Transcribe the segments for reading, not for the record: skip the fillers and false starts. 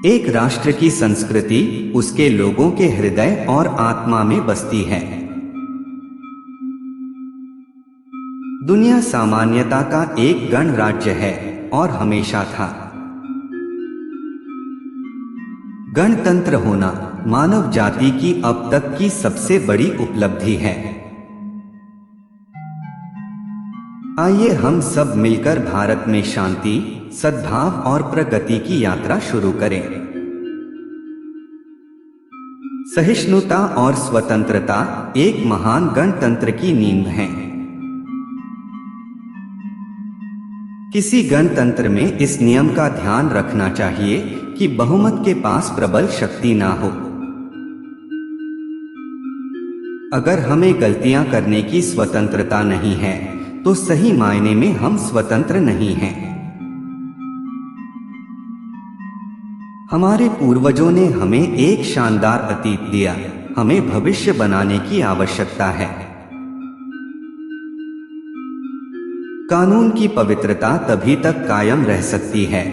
एक राष्ट्र की संस्कृति उसके लोगों के हृदय और आत्मा में बसती है। दुनिया सामान्यता का एक गणराज्य है और हमेशा था। गणतंत्र होना मानव जाति की अब तक की सबसे बड़ी उपलब्धि है। आइए हम सब मिलकर भारत में शांति, सद्भाव और प्रगति की यात्रा शुरू करें। सहिष्णुता और स्वतंत्रता एक महान गणतंत्र की नींव है। किसी गणतंत्र में इस नियम का ध्यान रखना चाहिए कि बहुमत के पास प्रबल शक्ति ना हो। अगर हमें गलतियां करने की स्वतंत्रता नहीं है तो सही मायने में हम स्वतंत्र नहीं हैं। हमारे पूर्वजों ने हमें एक शानदार अतीत दिया, हमें भविष्य बनाने की आवश्यकता है। कानून की पवित्रता तभी तक कायम रह सकती है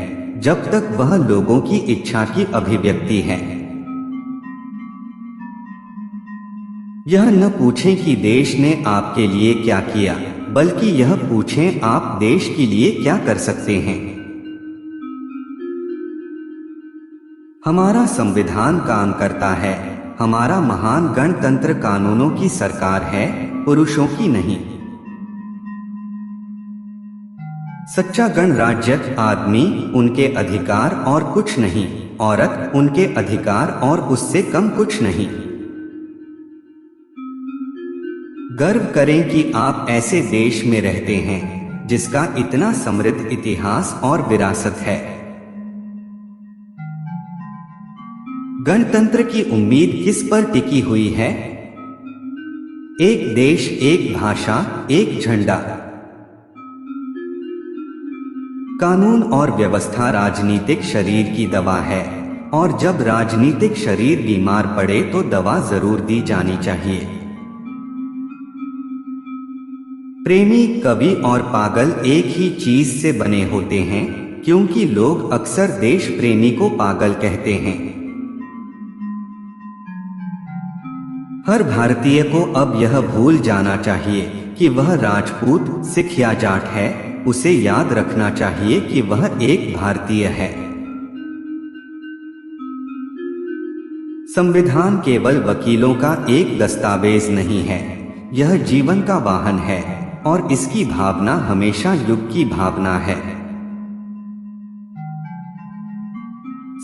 जब तक वह लोगों की इच्छा की अभिव्यक्ति है। यह न पूछें कि देश ने आपके लिए क्या किया, बल्कि यह पूछें आप देश के लिए क्या कर सकते हैं। हमारा संविधान काम करता है। हमारा महान गणतंत्र कानूनों की सरकार है, पुरुषों की नहीं। सच्चा गणराज्य आदमी, उनके अधिकार और कुछ नहीं, औरत, उनके अधिकार और उससे कम कुछ नहीं। गर्व करें कि आप ऐसे देश में रहते हैं जिसका इतना समृद्ध इतिहास और विरासत है। गणतंत्र की उम्मीद किस पर टिकी हुई है? एक देश, एक भाषा, एक झंडा। कानून और व्यवस्था राजनीतिक शरीर की दवा है, और जब राजनीतिक शरीर बीमार पड़े तो दवा जरूर दी जानी चाहिए। प्रेमी, कवि और पागल एक ही चीज से बने होते हैं, क्योंकि लोग अक्सर देश प्रेमी को पागल कहते हैं। हर भारतीय को अब यह भूल जाना चाहिए कि वह राजपूत, सिख या जाट है। उसे याद रखना चाहिए कि वह एक भारतीय है। संविधान केवल वकीलों का एक दस्तावेज नहीं है, यह जीवन का वाहन है, और इसकी भावना हमेशा युग की भावना है।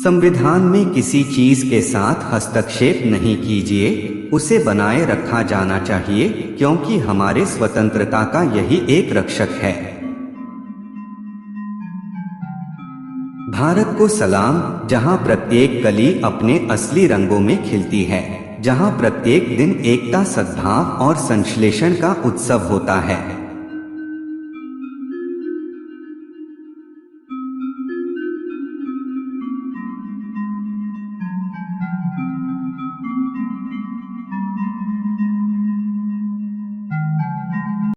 संविधान में किसी चीज के साथ हस्तक्षेप नहीं कीजिए, उसे बनाए रखा जाना चाहिए, क्योंकि हमारे स्वतंत्रता का यही एक रक्षक है। भारत को सलाम, जहां प्रत्येक कली अपने असली रंगों में खिलती है, जहां प्रत्येक दिन एकता, सद्भाव और संश्लेषण का उत्सव होता है।